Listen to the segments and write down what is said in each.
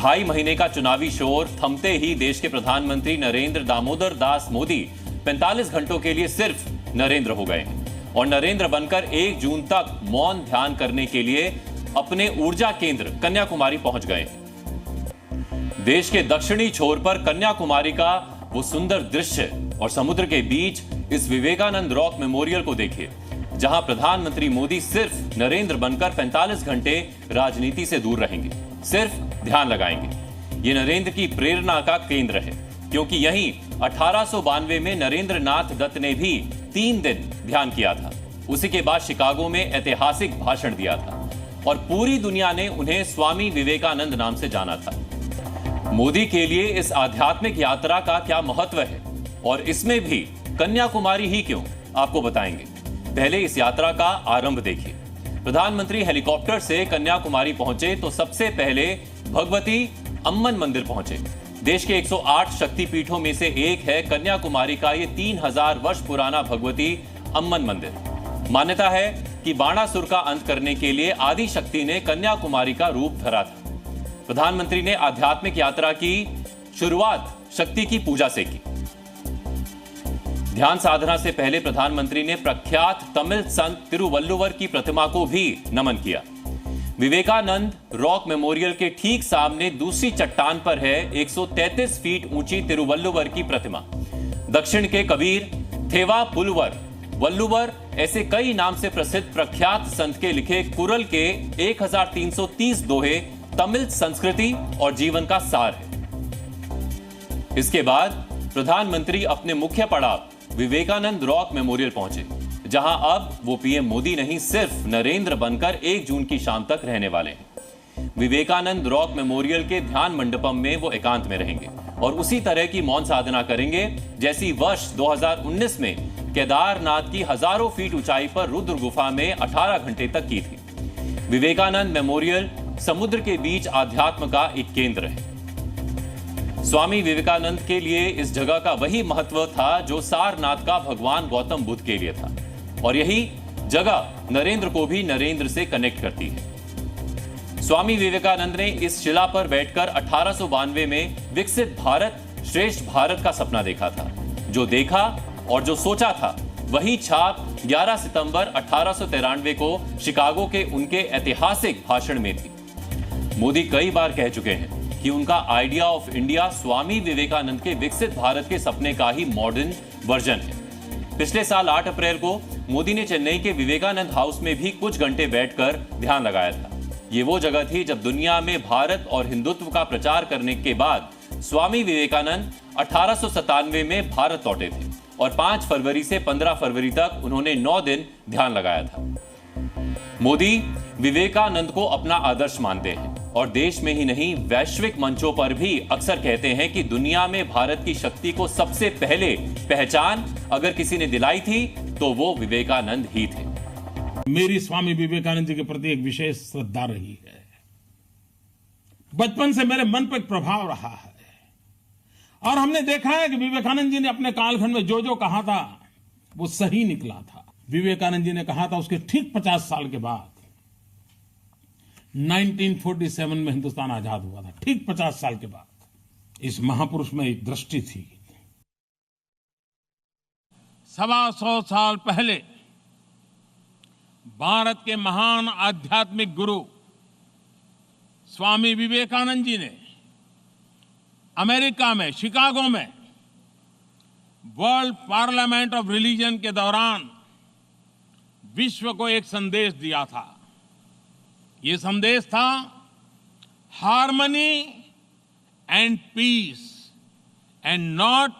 2.5 महीने का चुनावी शोर थमते ही देश के प्रधानमंत्री नरेंद्र दामोदर दास मोदी 45 घंटों के लिए सिर्फ नरेंद्र हो गए हैं और नरेंद्र बनकर 1 जून तक मौन ध्यान करने के लिए अपने ऊर्जा केंद्र कन्याकुमारी पहुंच गए। देश के दक्षिणी छोर पर कन्याकुमारी का वो सुंदर दृश्य और समुद्र के बीच इस विवेकानंद रॉक मेमोरियल को देखिए, जहां प्रधानमंत्री मोदी सिर्फ नरेंद्र बनकर 45 घंटे राजनीति से दूर रहेंगे, सिर्फ ध्यान लगाएंगे। ये नरेंद्र की प्रेरणा का केंद्र है, क्योंकि यहीं 1892 में नरेंद्र नाथ दत्त ने भी 3 दिन ध्यान किया था। उसी के बाद शिकागो में ऐतिहासिक भाषण दिया था और पूरी दुनिया ने उन्हें स्वामी विवेकानंद नाम से जाना था। मोदी के लिए इस आध्यात्मिक यात्रा का क्या महत्व है और इसमें भी कन्याकुमारी ही क्यों, आपको बताएंगे। पहले इस यात्रा का आरंभ देखिए। प्रधानमंत्री हेलीकॉप्टर से कन्याकुमारी पहुंचे तो सबसे पहले भगवती अम्मन मंदिर पहुंचे। देश के 108 शक्तिपीठों में से एक है कन्याकुमारी का ये 3000 वर्ष पुराना भगवती अम्मन मंदिर। मान्यता है कि बाणासुर का अंत करने के लिए आदि शक्ति ने कन्याकुमारी का रूप धरा था। प्रधानमंत्री ने आध्यात्मिक यात्रा की शुरुआत शक्ति की पूजा से की। ध्यान साधना से पहले प्रधानमंत्री ने प्रख्यात तमिल संत तिरुवल्लुवर की प्रतिमा को भी नमन किया। विवेकानंद रॉक मेमोरियल के ठीक सामने दूसरी चट्टान पर है 133 फीट ऊंची तिरुवल्लुवर की प्रतिमा। दक्षिण के कबीर, थेवा पुलवर, वल्लुवर ऐसे कई नाम से प्रसिद्ध प्रख्यात संत के लिखे कुरल के 1330 दोहे तमिल संस्कृति और जीवन का सार है। इसके बाद प्रधानमंत्री अपने मुख्य पड़ाव विवेकानंद रॉक मेमोरियल पहुंचे, जहां अब वो पीएम मोदी नहीं सिर्फ नरेंद्र बनकर 1 जून की शाम तक रहने वाले हैं। विवेकानंद रॉक मेमोरियल के ध्यान मंडपम में वो एकांत में रहेंगे और उसी तरह की मौन साधना करेंगे जैसी वर्ष 2019 में केदारनाथ की हजारों फीट ऊंचाई पर रुद्र गुफा में 18 घंटे तक की थी। विवेकानंद मेमोरियल समुद्र के बीच आध्यात्म का एक केंद्र है। स्वामी विवेकानंद के लिए इस जगह का वही महत्व था जो सारनाथ का भगवान गौतम बुद्ध के लिए था और यही जगह नरेंद्र को भी नरेंद्र से कनेक्ट करती है। स्वामी विवेकानंद ने इस शिला पर बैठकर 1892 में विकसित भारत, श्रेष्ठ भारत का सपना देखा था। जो देखा और जो सोचा था वही छाप 11 सितंबर 1893 को शिकागो के उनके ऐतिहासिक भाषण में थी। मोदी कई बार कह चुके हैं कि उनका idea of India Swami Vivekananda के विकसित भारत के सपने का ही मॉडर्न वर्जन है। पिछले साल 8 अप्रैल को मोदी ने चेन्नई के विवेकानंद हाउस में भी कुछ घंटे बैठकर ध्यान लगाया था। ये वो जगह थी जब दुनिया में भारत और हिंदुत्व का प्रचार करने के बाद स्वामी विवेकानंद 1897 में भारत लौटे थे और 5 फरवरी से 15 फरवरी तक उन्होंने 9 दिन ध्यान लगाया था। मोदी विवेकानंद को अपना आदर्श मानते हैं और देश में ही नहीं वैश्विक मंचों पर भी अक्सर कहते हैं कि दुनिया में भारत की शक्ति को सबसे पहले पहचान अगर किसी ने दिलाई थी तो वो विवेकानंद ही थे। मेरी स्वामी विवेकानंद जी के प्रति एक विशेष श्रद्धा रही है। बचपन से मेरे मन पर एक प्रभाव रहा है और हमने देखा है कि विवेकानंद जी ने अपने कालखंड में जो कहा था वो सही निकला था। विवेकानंद जी ने कहा था उसके ठीक 50 साल के बाद 1947 में हिंदुस्तान आजाद हुआ था। ठीक 50 साल के बाद इस महापुरुष में एक दृष्टि थी। 125 साल पहले भारत के महान आध्यात्मिक गुरु स्वामी विवेकानंद जी ने अमेरिका में शिकागो में वर्ल्ड पार्लियामेंट ऑफ रिलीजन के दौरान विश्व को एक संदेश दिया था। ये संदेश था harmony and peace and not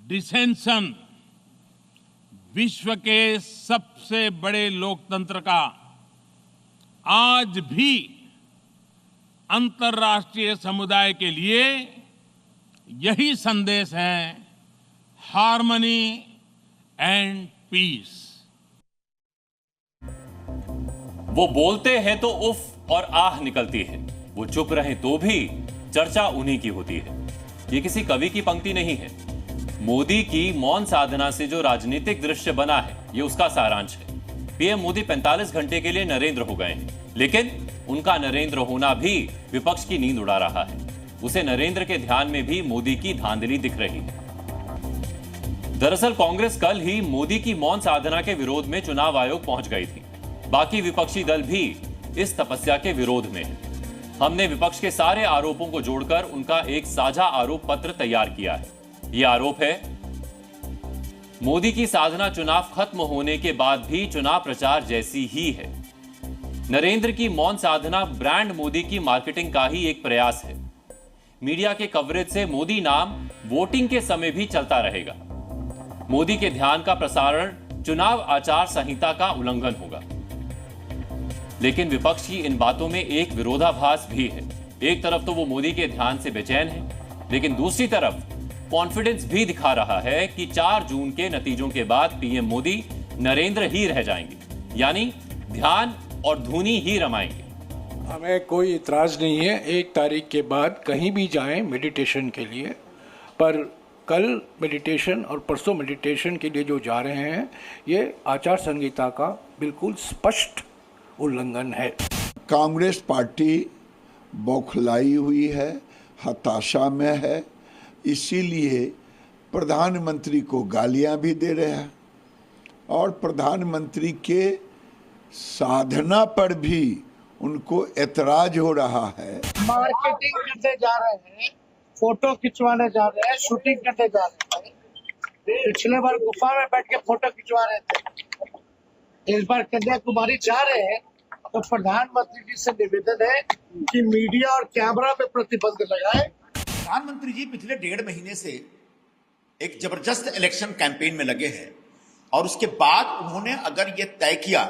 dissension. विश्व के सबसे बड़े लोकतंत्र का आज भी अंतर्राष्ट्रीय समुदाय के लिए यही संदेश है, हार्मनी एंड पीस। वो बोलते हैं तो उफ और आह निकलती है, वो चुप रहे तो भी चर्चा उन्हीं की होती है। ये किसी कवि की पंक्ति नहीं है। मोदी की मौन साधना से जो राजनीतिक दृश्य बना है ये उसका सारांश है। पीएम मोदी 45 घंटे के लिए नरेंद्र हो गए हैं, लेकिन उनका नरेंद्र होना भी विपक्ष की नींद उड़ा रहा है। उसे नरेंद्र के ध्यान में भी मोदी की धांधली दिख रही है। दरअसल कांग्रेस कल ही मोदी की मौन साधना के विरोध में चुनाव आयोग पहुंच गई थी। बाकी विपक्षी दल भी इस तपस्या के विरोध में है। हमने विपक्ष के सारे आरोपों को जोड़कर उनका एक साझा आरोप पत्र तैयार किया है। यह आरोप है, मोदी की साधना चुनाव खत्म होने के बाद भी चुनाव प्रचार जैसी ही है। नरेंद्र की मौन साधना ब्रांड मोदी की मार्केटिंग का ही एक प्रयास है। मीडिया के कवरेज से मोदी नाम वोटिंग के समय भी चलता रहेगा। मोदी के ध्यान का प्रसारण चुनाव आचार संहिता का उल्लंघन होगा। लेकिन विपक्ष की इन बातों में एक विरोधाभास भी है। एक तरफ तो वो मोदी के ध्यान से बेचैन है, लेकिन दूसरी तरफ कॉन्फिडेंस भी दिखा रहा है कि 4 जून के नतीजों के बाद पीएम मोदी नरेंद्र ही रह जाएंगे, यानी ध्यान और धुनी ही रमाएंगे। हमें कोई इतराज नहीं है 1 तारीख के बाद कहीं भी जाएं मेडिटेशन के लिए, पर कल मेडिटेशन और परसों मेडिटेशन के लिए जो जा रहे हैं ये आचार संहिता का बिल्कुल स्पष्ट उल्लंघन है। कांग्रेस पार्टी बौखलाई हुई है, हताशा में है, इसीलिए प्रधानमंत्री को गालियां भी दे रहे हैं और प्रधानमंत्री के साधना पर भी उनको ऐतराज हो रहा है। मार्केटिंग करने जा रहे हैं, फोटो खिंचवाने जा रहे हैं, शूटिंग करने जा रहे हैं। पिछले बार गुफा में बैठ के फोटो खिंचवा रहे थे, इस बार कन्याकुमारी जा रहे हैं। तो प्रधानमंत्री जी से निवेदन है कि मीडिया और कैमरा पे प्रतिबंध लगाए। प्रधानमंत्री जी पिछले 1.5 महीने से एक जबरदस्त इलेक्शन कैंपेन में लगे हैं और उसके बाद उन्होंने अगर ये तय किया,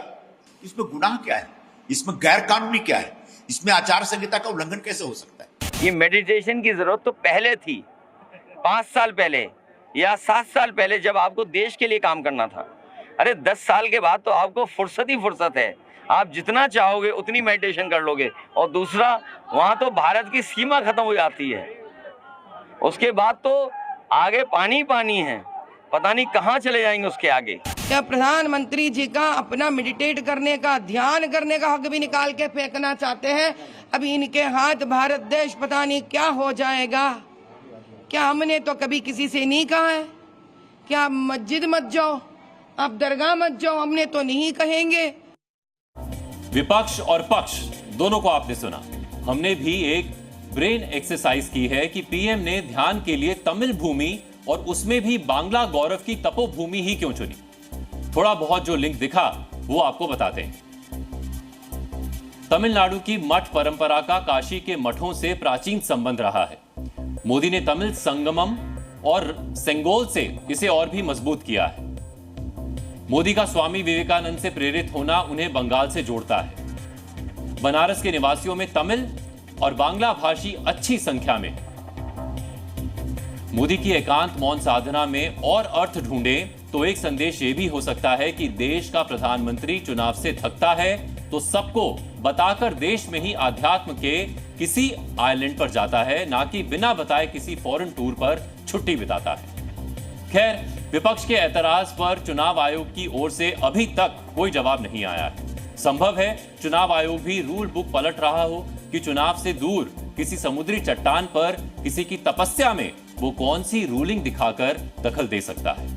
इसमें गुनाह क्या है, इसमें गैर कानूनी क्या है, इसमें आचार संहिता का उल्लंघन कैसे हो सकता है? ये मेडिटेशन की जरूरत तो पहले थी, 5 साल पहले या 7 साल पहले, जब आपको देश के लिए काम करना था। अरे 10 साल के बाद तो आपको फुर्सत ही फुर्सत है, आप जितना चाहोगे उतनी मेडिटेशन कर लोगे। और दूसरा, वहां तो भारत की सीमा खत्म हो जाती है, उसके बाद तो आगे पानी पानी है, पता नहीं कहाँ चले जाएंगे उसके आगे। क्या प्रधानमंत्री जी का अपना मेडिटेट करने का, ध्यान करने का हक भी निकाल के फेंकना चाहते हैं? अभी इनके हाथ भारत देश पता नहीं क्या हो जाएगा। क्या हमने तो कभी किसी से नहीं कहा है क्या आप मस्जिद मत जाओ, आप दरगाह मत जाओ? हमने तो नहीं कहेंगे। विपक्ष और पक्ष दोनों को आपने सुना। हमने भी एक ब्रेन एक्सरसाइज की है कि पीएम ने ध्यान के लिए तमिल भूमि और उसमें भी बांग्ला गौरव की तपोभूमि ही क्यों चुनी। थोड़ा बहुत जो लिंक दिखा वो आपको बताते हैं। तमिलनाडु की मठ परंपरा का काशी के मठों से प्राचीन संबंध रहा है। मोदी ने तमिल संगमम और सेंगोल से इसे और भी मजबूत किया है। मोदी का स्वामी विवेकानंद से प्रेरित होना उन्हें बंगाल से जोड़ता है। बनारस के निवासियों में तमिल और बांग्ला भाषी अच्छी संख्या में। मोदी की एकांत मौन साधना में और अर्थ ढूंढे तो एक संदेश यह भी हो सकता है कि देश का प्रधानमंत्री चुनाव से थकता है तो सबको बताकर देश में ही आध्यात्म के किसी आइलैंड पर जाता है, ना कि बिना बताए किसी फॉरेन टूर पर छुट्टी बिताता है। खैर, विपक्ष के ऐतराज पर चुनाव आयोग की ओर से अभी तक कोई जवाब नहीं आया है। संभव है चुनाव आयोग भी रूल बुक पलट रहा हो कि चुनाव से दूर किसी समुद्री चट्टान पर किसी की तपस्या में वो कौन सी रूलिंग दिखाकर दखल दे सकता है।